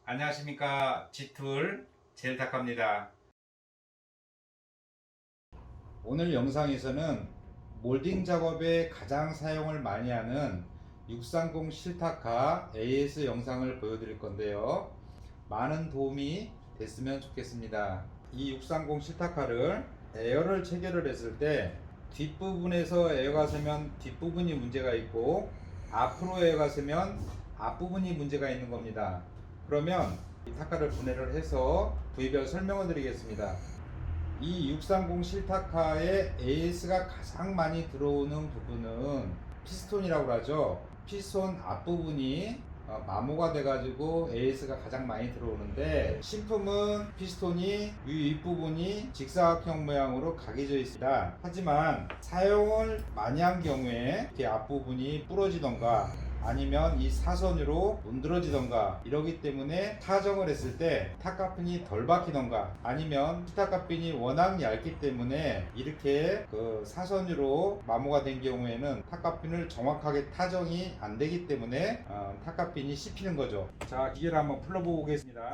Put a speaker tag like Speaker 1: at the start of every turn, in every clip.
Speaker 1: 안녕하십니까. G툴 젤타카입니다. 오늘 영상에서는 몰딩 작업에 가장 사용을 많이 하는 630 실타카 AS 영상을 보여드릴 건데요. 많은 도움이 됐으면 좋겠습니다. 이 630 실타카를 에어를 체결을 했을 때 뒷부분에서 에어가 새면 뒷부분이 문제가 있고 앞으로 에어가 새면 앞부분이 문제가 있는 겁니다. 그러면 이 타카를 분해를 해서 부위별 설명을 드리겠습니다. 이 630 실타카의 AS가 가장 많이 들어오는 부분은 피스톤이라고 하죠. 피스톤 앞부분이 마모가 돼가지고 AS가 가장 많이 들어오는데, 신품은 피스톤이 윗부분이 직사각형 모양으로 각이져 있습니다. 하지만 사용을 많이 한 경우에 이렇게 앞부분이 부러지던가 아니면 이 사선으로 문드러지던가 이러기 때문에 타정을 했을 때 타카핀이 덜 박히던가, 아니면 타카핀이 워낙 얇기 때문에 이렇게 그 사선으로 마모가 된 경우에는 타카핀을 정확하게 타정이 안 되기 때문에 타카핀이 씹히는 거죠. 자, 기계를 한번 풀어보겠습니다.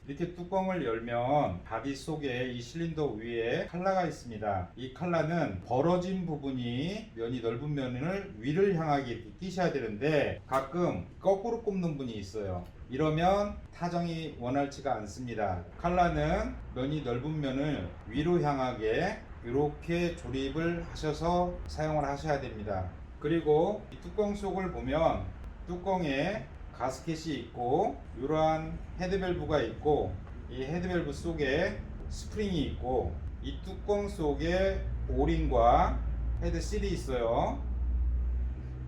Speaker 1: 이렇게 뚜껑을 열면 바디 속에 이 실린더 위에 칼라가 있습니다. 이 칼라는 벌어진 부분이, 면이 넓은 면을 위를 향하게 이렇게 끼셔야 되는데 가끔 거꾸로 꼽는 분이 있어요. 이러면 타정이 원활치가 않습니다. 칼라는 면이 넓은 면을 위로 향하게 이렇게 조립을 하셔서 사용을 하셔야 됩니다. 그리고 이 뚜껑 속을 보면 뚜껑에 가스켓이 있고 이러한 헤드밸브가 있고, 이 헤드밸브 속에 스프링이 있고, 이 뚜껑 속에 오링과 헤드실이 있어요.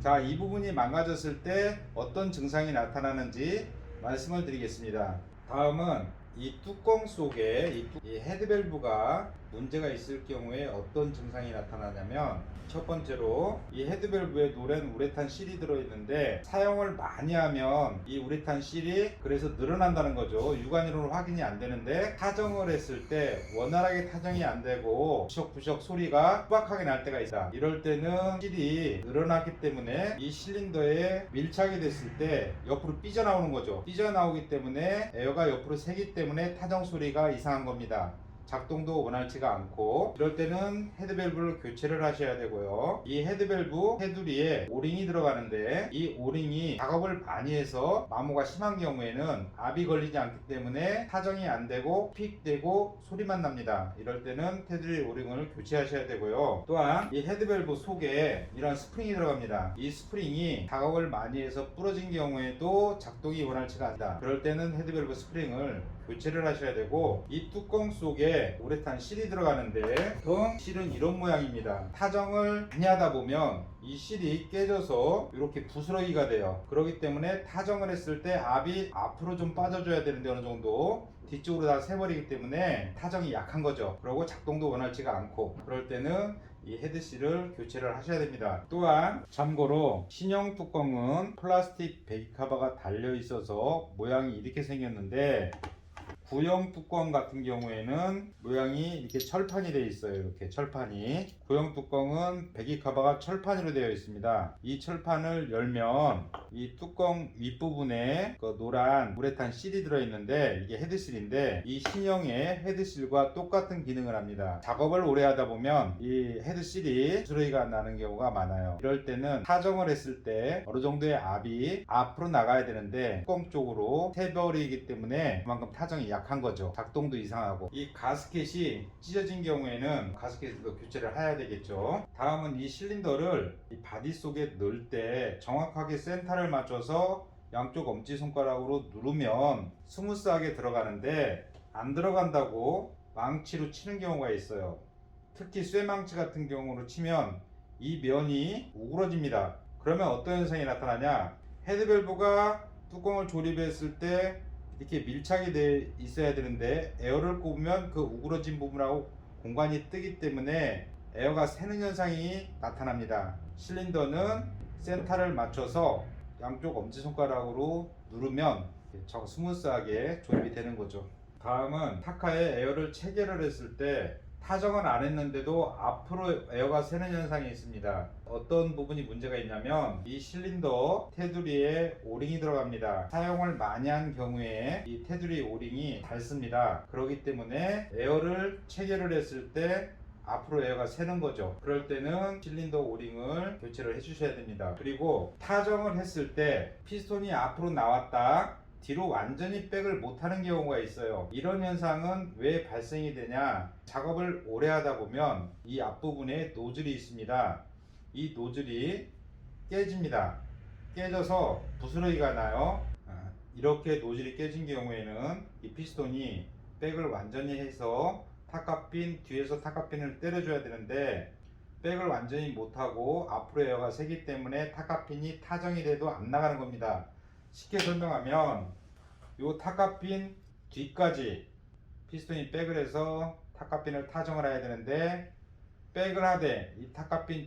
Speaker 1: 자, 이 부분이 망가졌을 때 어떤 증상이 나타나는지 말씀을 드리겠습니다. 다음은 이 뚜껑 속에 이 헤드밸브가 문제가 있을 경우에 어떤 증상이 나타나냐면, 첫 번째로 이 헤드밸브에 노란 우레탄 실이 들어있는데 사용을 많이 하면 이 우레탄 실이 그래서 늘어난다는 거죠. 육안으로는 확인이 안 되는데 타정을 했을 때 원활하게 타정이 안 되고 부석부석 소리가 투박하게 날 때가 있다. 이럴 때는 실이 늘어났기 때문에 이 실린더에 밀착이 됐을 때 옆으로 삐져나오는 거죠. 삐져나오기 때문에 에어가 옆으로 새기 때문에 타정 소리가 이상한 겁니다. 작동도 원활치가 않고, 이럴 때는 헤드밸브를 교체를 하셔야 되고요. 이 헤드밸브 테두리에 오링이 들어가는데 이 오링이 작업을 많이 해서 마모가 심한 경우에는 압이 걸리지 않기 때문에 타정이 안 되고 픽되고 소리만 납니다. 이럴 때는 테두리 오링을 교체하셔야 되고요. 또한 이 헤드밸브 속에 이런 스프링이 들어갑니다. 이 스프링이 작업을 많이 해서 부러진 경우에도 작동이 원활치가 않다. 그럴 때는 헤드밸브 스프링을 교체를 하셔야 되고, 이 뚜껑 속에 우레탄 실이 들어가는데 보통 실은 이런 모양입니다. 타정을 많이 하다 보면 이 실이 깨져서 이렇게 부스러기가 돼요. 그렇기 때문에 타정을 했을 때 압이 앞으로 좀 빠져줘야 되는데 어느 정도 뒤쪽으로 다 새버리기 때문에 타정이 약한 거죠. 그리고 작동도 원활치가 않고, 그럴 때는 이 헤드실을 교체를 하셔야 됩니다. 또한 참고로 신형 뚜껑은 플라스틱 베이커버가 달려 있어서 모양이 이렇게 생겼는데, 구형 뚜껑 같은 경우에는 모양이 이렇게 철판이 되어 있어요. 이렇게 철판이. 구형 뚜껑은 배기 커버가 철판으로 되어 있습니다. 이 철판을 열면 이 뚜껑 윗부분에 그 노란 우레탄 실이 들어있는데 이게 헤드실인데, 이 신형의 헤드실과 똑같은 기능을 합니다. 작업을 오래 하다 보면 이 헤드실이 부스러기가 나는 경우가 많아요. 이럴 때는 타정을 했을 때 어느 정도의 압이 앞으로 나가야 되는데 뚜껑 쪽으로 새버리기 때문에 그만큼 타정이 약한 거죠. 작동도 이상하고, 이 가스켓이 찢어진 경우에는 가스켓도 교체를 해야 되겠죠. 다음은 이 실린더를 이 바디 속에 넣을 때 정확하게 센터를 맞춰서 양쪽 엄지손가락으로 누르면 스무스하게 들어가는데, 안 들어간다고 망치로 치는 경우가 있어요. 특히 쇠망치 같은 경우로 치면 이 면이 우그러집니다. 그러면 어떤 현상이 나타나냐, 헤드밸브가 뚜껑을 조립했을 때 이렇게 밀착이 돼 있어야 되는데 에어를 꼽으면 그 우그러진 부분하고 공간이 뜨기 때문에 에어가 새는 현상이 나타납니다. 실린더는 센터를 맞춰서 양쪽 엄지손가락으로 누르면 스무스하게 조립이 되는 거죠. 다음은 타카에 에어를 체결을 했을 때 타정을 안 했는데도 앞으로 에어가 새는 현상이 있습니다. 어떤 부분이 문제가 있냐면 이 실린더 테두리에 오링이 들어갑니다. 사용을 많이 한 경우에 이 테두리 오링이 닳습니다. 그렇기 때문에 에어를 체결을 했을 때 앞으로 에어가 새는 거죠. 그럴 때는 실린더 오링을 교체를 해 주셔야 됩니다. 그리고 타정을 했을 때 피스톤이 앞으로 나왔다 뒤로 완전히 백을 못하는 경우가 있어요. 이런 현상은 왜 발생이 되냐, 작업을 오래 하다 보면 이 앞부분에 노즐이 있습니다. 이 노즐이 깨집니다. 깨져서 부스러기가 나요. 이렇게 노즐이 깨진 경우에는 이 피스톤이 백을 완전히 해서 탑값핀, 뒤에서 탑값핀을 때려줘야 되는데 백을 완전히 못하고 앞으로 에어가 새기 때문에 탑값핀이 타정이 돼도 안 나가는 겁니다. 쉽게 설명하면 요 탑값핀 뒤까지 피스톤이 백을 해서 탑값핀을 타정을 해야 되는데 백을 하되 이 탑값핀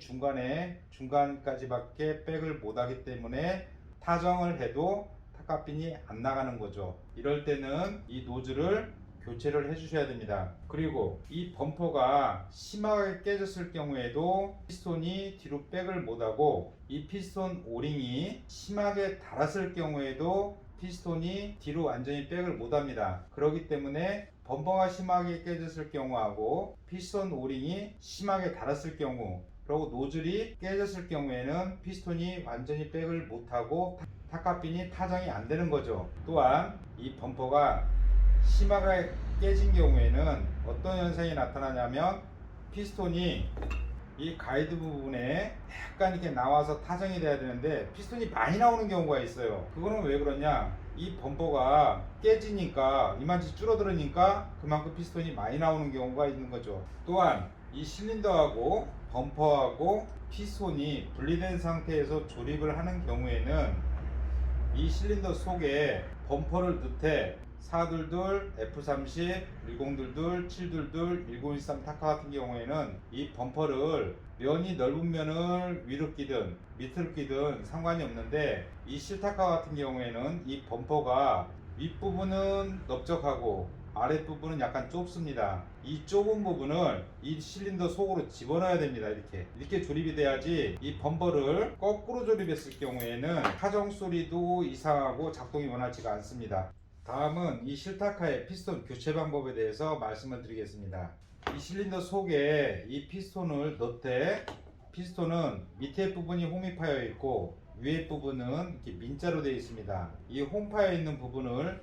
Speaker 1: 중간까지밖에 백을 못하기 때문에 타정을 해도 탑값핀이 안 나가는 거죠. 이럴 때는 이 노즐을 교체를 해 주셔야 됩니다. 그리고 이 범퍼가 심하게 깨졌을 경우에도 피스톤이 뒤로 백을 못하고 이 피스톤 오링이 심하게 닳았을 경우에도 피스톤이 뒤로 완전히 백을 못합니다. 그렇기 때문에 범퍼가 심하게 깨졌을 경우하고 피스톤 오링이 심하게 닳았을 경우, 그리고 노즐이 깨졌을 경우에는 피스톤이 완전히 백을 못하고 탑값핀이 타정이 안 되는 거죠. 또한 이 범퍼가 심하게 깨진 경우에는 어떤 현상이 나타나냐면 피스톤이 이 가이드 부분에 약간 이렇게 나와서 타정이 돼야 되는데 피스톤이 많이 나오는 경우가 있어요. 그거는 왜 그러냐, 이 범퍼가 깨지니까 이만치 줄어들으니까 그만큼 피스톤이 많이 나오는 경우가 있는 거죠. 또한 이 실린더하고 범퍼하고 피스톤이 분리된 상태에서 조립을 하는 경우에는 이 실린더 속에 범퍼를 넣되 422, F30, 1022, 722, 1013 타카 같은 경우에는 이 범퍼를 면이 넓은 면을 위로 끼든 밑으로 끼든 상관이 없는데 이 실타카 같은 경우에는 이 범퍼가 윗부분은 넓적하고 아랫부분은 약간 좁습니다. 이 좁은 부분을 이 실린더 속으로 집어넣어야 됩니다. 이렇게 조립이 돼야지 이 범퍼를 거꾸로 조립했을 경우에는 타정 소리도 이상하고 작동이 원활치가 않습니다. 다음은 이 실타카의 피스톤 교체 방법에 대해서 말씀을 드리겠습니다. 이 실린더 속에 이 피스톤을 넣되 피스톤은 밑에 부분이 홈이 파여 있고 위에 부분은 이렇게 민자로 되어 있습니다. 이 홈 파여 있는 부분을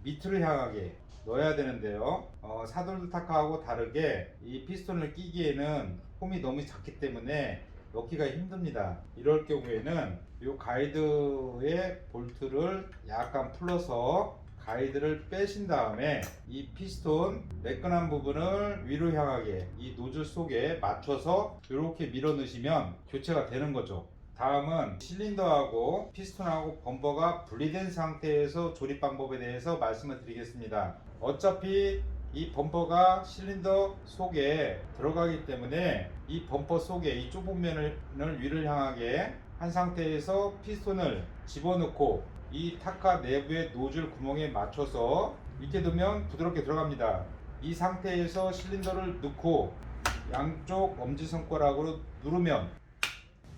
Speaker 1: 밑으로 향하게 넣어야 되는데요. 사돌드 타카하고 다르게 이 피스톤을 끼기에는 홈이 너무 작기 때문에 넣기가 힘듭니다. 이럴 경우에는 이 가이드의 볼트를 약간 풀어서 가이드를 빼신 다음에 이 피스톤 매끈한 부분을 위로 향하게 이 노즐 속에 맞춰서 이렇게 밀어 넣으시면 교체가 되는 거죠. 다음은 실린더하고 피스톤하고 범퍼가 분리된 상태에서 조립 방법에 대해서 말씀을 드리겠습니다. 어차피 이 범퍼가 실린더 속에 들어가기 때문에 이 범퍼 속에 이 좁은 면을 위를 향하게 한 상태에서 피스톤을 집어넣고 이 타카 내부의 노즐 구멍에 맞춰서 이렇게 두면 부드럽게 들어갑니다. 이 상태에서 실린더를 넣고 양쪽 엄지손가락으로 누르면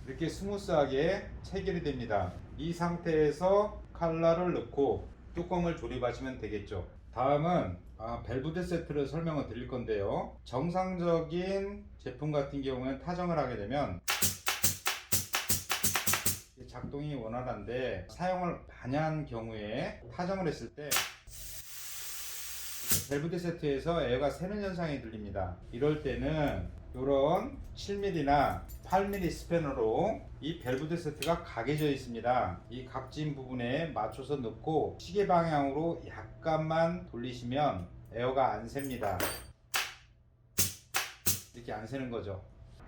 Speaker 1: 이렇게 스무스하게 체결이 됩니다. 이 상태에서 칼날을 넣고 뚜껑을 조립하시면 되겠죠. 다음은 밸브드 세트를 설명을 드릴 건데요. 정상적인 제품 같은 경우에는 타정을 하게 되면 작동이 원활한데 사용을 많이 한 경우에 타정을 했을 때 밸브드 세트에서 에어가 새는 현상이 들립니다. 이럴 때는 이런 7mm나 8mm 스패너로 이 밸브드 세트가 각해져 있습니다. 이 각진 부분에 맞춰서 넣고 시계 방향으로 약간만 돌리시면 에어가 안 셉니다. 이렇게 안 새는 거죠.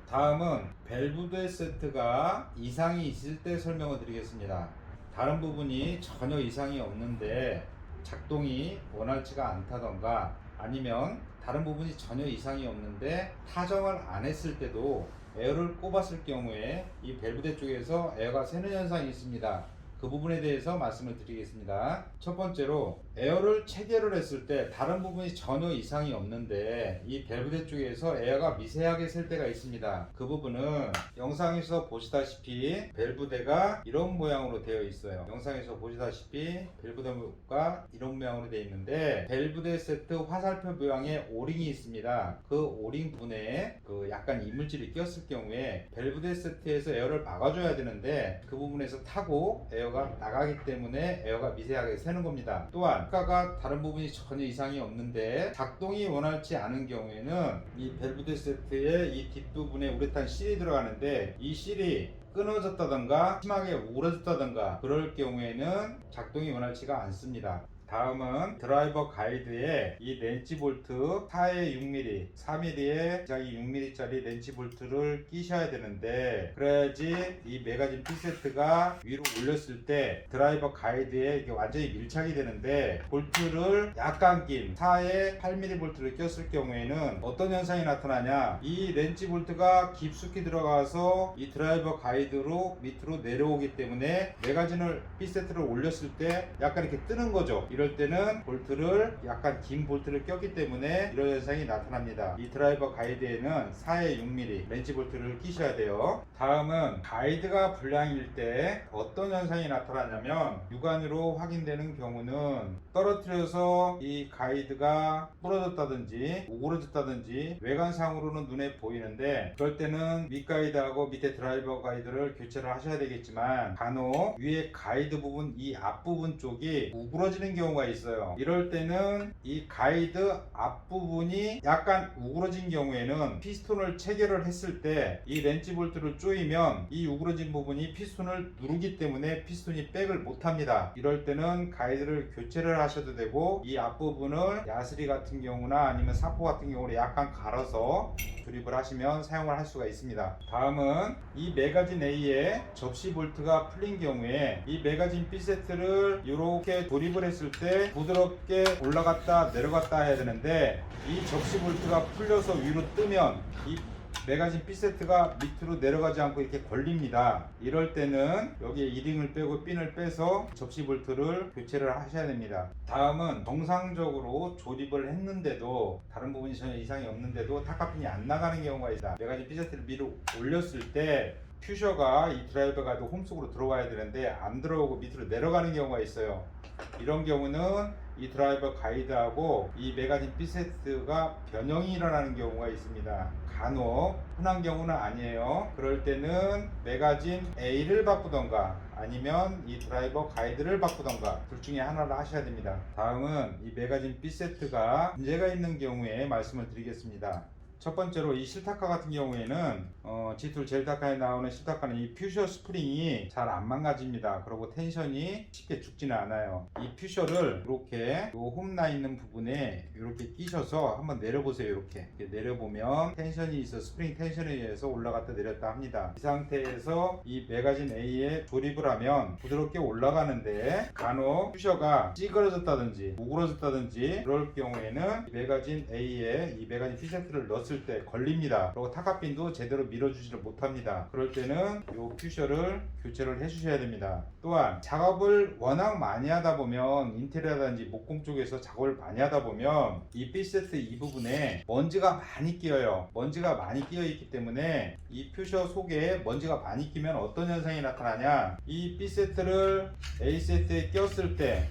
Speaker 1: 다음은 밸브드 세트가 이상이 있을 때 설명을 드리겠습니다. 다른 부분이 전혀 이상이 없는데 작동이 원활치가 않다던가 아니면 다른 부분이 전혀 이상이 없는데 타정을 안 했을 때도 에어를 꼽았을 경우에 이 밸브드 쪽에서 에어가 새는 현상이 있습니다. 그 부분에 대해서 말씀을 드리겠습니다. 첫 번째로 에어를 체결을 했을 때 다른 부분이 전혀 이상이 없는데 이 밸브대 쪽에서 에어가 미세하게 셀 때가 있습니다. 그 부분은 영상에서 보시다시피 밸브대가 이런 모양으로 되어 있어요. 영상에서 보시다시피 밸브대가 이런 모양으로 되어 있는데 밸브대 세트 화살표 모양의 오링이 있습니다. 그 오링 분에 그 약간 이물질이 꼈을 경우에 밸브대 세트에서 에어를 막아줘야 되는데 그 부분에서 타고 에어가 나가기 때문에 에어가 미세하게 새는 겁니다. 또한 아까가 다른 부분이 전혀 이상이 없는데 작동이 원활치 않은 경우에는 이 밸브대 세트의 이 뒷부분에 우레탄 실이 들어가는데 이 실이 끊어졌다던가 심하게 우러졌다던가 그럴 경우에는 작동이 원활치가 않습니다. 다음은 드라이버 가이드에 이 렌치 볼트 4에 6mm, 4mm에 6mm짜리 렌치 볼트를 끼셔야 되는데 그래야지 이 매거진 핀세트가 위로 올렸을 때 드라이버 가이드에 이게 완전히 밀착이 되는데 볼트를 약간 긴 4에 8mm 볼트를 꼈을 경우에는 어떤 현상이 나타나냐, 이 렌치 볼트가 깊숙이 들어가서 이 드라이버 가이드로 밑으로 내려오기 때문에 매거진을 핀세트를 올렸을 때 약간 이렇게 뜨는 거죠. 이럴 때는 볼트를 약간 긴 볼트를 꼈기 때문에 이런 현상이 나타납니다. 이 드라이버 가이드에는 4에 6mm 렌치 볼트를 끼셔야 돼요. 다음은 가이드가 불량일 때 어떤 현상이 나타나냐면 육안으로 확인되는 경우는 떨어뜨려서 이 가이드가 부러졌다든지 오그러졌다든지 외관상으로는 눈에 보이는데 그럴 때는 밑가이드하고 밑에 드라이버 가이드를 교체를 하셔야 되겠지만 간혹 위에 가이드 부분 이 앞부분 쪽이 우그러지는 경우가 있어요. 이럴 때는 이 가이드 앞부분이 약간 우그러진 경우에는 피스톤을 체결을 했을 때 이 렌치 볼트를 조이면 이 우그러진 부분이 피스톤을 누르기 때문에 피스톤이 백을 못합니다. 이럴 때는 가이드를 교체를 하셔도 되고 이 앞부분을 야스리 같은 경우나 아니면 사포 같은 경우로 약간 갈아서 조립을 하시면 사용을 할 수가 있습니다. 다음은 이 매거진 A에 접시 볼트가 풀린 경우에 이 매거진 B 세트를 이렇게 조립을 했을 때 부드럽게 올라갔다 내려갔다 해야 되는데 이 접시 볼트가 풀려서 위로 뜨면 이 매거진 B 세트가 밑으로 내려가지 않고 이렇게 걸립니다. 이럴 때는 여기에 이링을 빼고 핀을 빼서 접시 볼트를 교체를 하셔야 됩니다. 다음은 정상적으로 조립을 했는데도 다른 부분이 전혀 이상이 없는데도 타카핀이 안 나가는 경우가 있다. 매거진 B 세트를 위로 올렸을 때 퓨셔가 이 드라이버 가이드 홈 속으로 들어와야 되는데 안 들어오고 밑으로 내려가는 경우가 있어요. 이런 경우는 이 드라이버 가이드하고 이 매거진 B 세트가 변형이 일어나는 경우가 있습니다. 간혹 흔한 경우는 아니에요. 그럴 때는 매거진 A를 바꾸던가 아니면 이 드라이버 가이드를 바꾸던가 둘 중에 하나를 하셔야 됩니다. 다음은 이 매거진 B 세트가 문제가 있는 경우에 말씀을 드리겠습니다. 첫 번째로 이 실타카 같은 경우에는 G2 젤타카에 나오는 실타카는 이 퓨셔 스프링이 잘 안 망가집니다. 그리고 텐션이 쉽게 죽지는 않아요. 이 퓨셔를 이렇게 홈 나 있는 부분에 이렇게 끼셔서 한번 내려보세요. 이렇게 내려보면 텐션이 있어 스프링 텐션에 의해서 올라갔다 내렸다 합니다. 이 상태에서 이 매거진 A에 조립을 하면 부드럽게 올라가는데 간혹 퓨셔가 찌그러졌다든지 오그러졌다든지 그럴 경우에는 매거진 A에 이 매거진 B 세트를 넣었을 때 걸립니다. 그리고 타카핀도 제대로 밀어주지를 못합니다. 그럴 때는 이 퓨셔를 교체를 해주셔야 됩니다. 또한 작업을 워낙 많이 하다 보면 인테리어라든지 목공 쪽에서 작업을 많이 하다 보면 이 B세트 이 부분에 먼지가 많이 끼어요. 먼지가 많이 끼어 있기 때문에 이 퓨셔 속에 먼지가 많이 끼면 어떤 현상이 나타나냐, 이 B세트를 A세트에 꼈을 때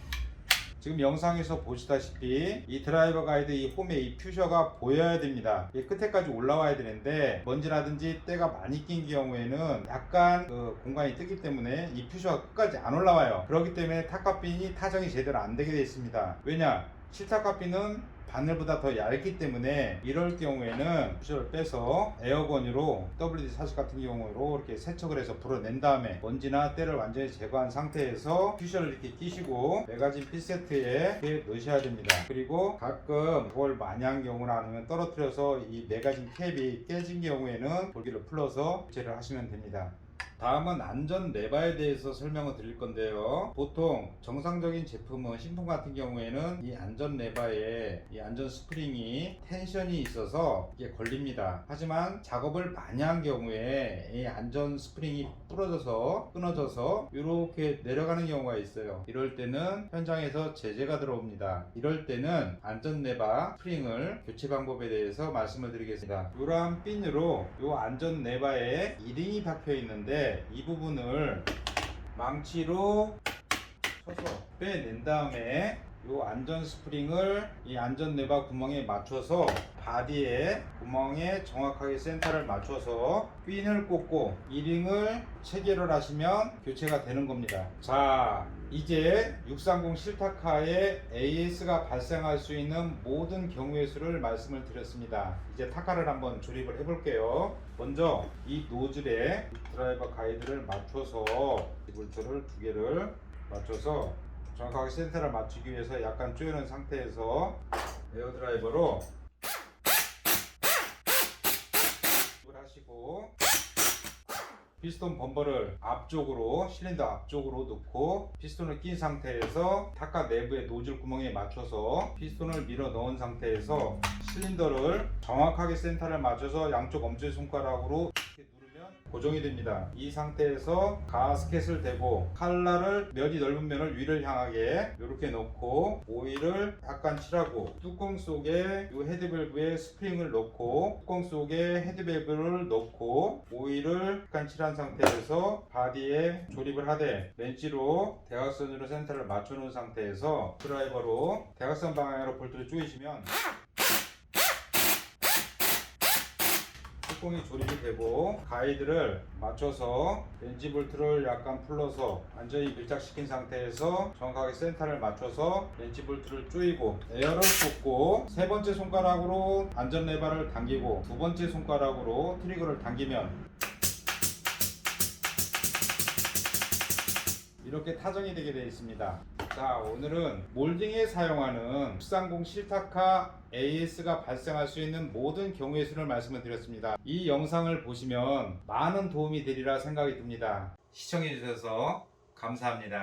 Speaker 1: 지금 영상에서 보시다시피 이 드라이버 가이드 이 홈에 이 퓨셔가 보여야 됩니다. 이 끝에까지 올라와야 되는데 먼지라든지 때가 많이 낀 경우에는 약간 공간이 뜨기 때문에 이 퓨셔가 끝까지 안 올라와요. 그렇기 때문에 타카핀이 타정이 제대로 안 되게 되어 있습니다. 왜냐? 실타카핀은 바늘보다 더 얇기 때문에 이럴 경우에는 퓨셔를 빼서 에어건으로 WD-40 같은 경우로 이렇게 세척을 해서 불어낸 다음에 먼지나 때를 완전히 제거한 상태에서 퓨셔를 이렇게 끼시고 매거진 B 세트에 이렇게 넣으셔야 됩니다. 그리고 가끔 그걸 많이 한 경우나 아니면 떨어뜨려서 이 매거진 캡이 깨진 경우에는 돌기를 풀어서 교체를 하시면 됩니다. 다음은 안전 레바에 대해서 설명을 드릴 건데요. 보통 정상적인 제품은 신품 같은 경우에는 이 안전 레바에 이 안전 스프링이 텐션이 있어서 이게 걸립니다. 하지만 작업을 많이 한 경우에 이 안전 스프링이 부러져서 끊어져서 이렇게 내려가는 경우가 있어요. 이럴 때는 현장에서 제재가 들어옵니다. 이럴 때는 안전 레바 스프링을 교체 방법에 대해서 말씀을 드리겠습니다. 이러한 핀으로 이 안전 레바에 이링이 박혀 있는데 이 부분을 망치로 쳐서 빼낸 다음에 이 안전 스프링을 이 안전 레바 구멍에 맞춰서 바디에 구멍에 정확하게 센터를 맞춰서 핀을 꽂고 이링을 체결을 하시면 교체가 되는 겁니다. 자, 이제 630 실타카에 AS가 발생할 수 있는 모든 경우의 수를 말씀을 드렸습니다. 이제 타카를 한번 조립을 해 볼게요. 먼저 이 노즐에 드라이버 가이드를 맞춰서 물줄을 두 개를 맞춰서 정확하게 센터를 맞추기 위해서 약간 조여놓은 상태에서 에어 드라이버로 하시고 피스톤 범버를 앞쪽으로 실린더 앞쪽으로 놓고 피스톤을 낀 상태에서 타카 내부의 노즐 구멍에 맞춰서 피스톤을 밀어 넣은 상태에서 실린더를 정확하게 센터를 맞춰서 양쪽 엄지손가락으로 이렇게 누르면 고정이 됩니다. 이 상태에서 가스켓을 대고 칼날을 면이 넓은 면을 위를 향하게 이렇게 놓고 오일을 약간 칠하고 뚜껑 속에 이 헤드밸브에 스프링을 넣고 뚜껑 속에 헤드밸브를 넣고 오일을 약간 칠한 상태에서 바디에 조립을 하되 렌치로 대각선으로 센터를 맞춰 놓은 상태에서 드라이버로 대각선 방향으로 볼트를 조이시면 뚜껑이 조립이 되고 가이드를 맞춰서 렌치 볼트를 약간 풀러서 완전히 밀착시킨 상태에서 정확하게 센터를 맞춰서 렌치 볼트를 조이고 에어를 꽂고 세 번째 손가락으로 안전 레바를 당기고 두 번째 손가락으로 트리거를 당기면 이렇게 타전이 되게 되어 있습니다. 자, 오늘은 몰딩에 사용하는 630 실타카 AS가 발생할 수 있는 모든 경우의 수를 말씀을 드렸습니다. 이 영상을 보시면 많은 도움이 되리라 생각이 듭니다. 시청해 주셔서 감사합니다.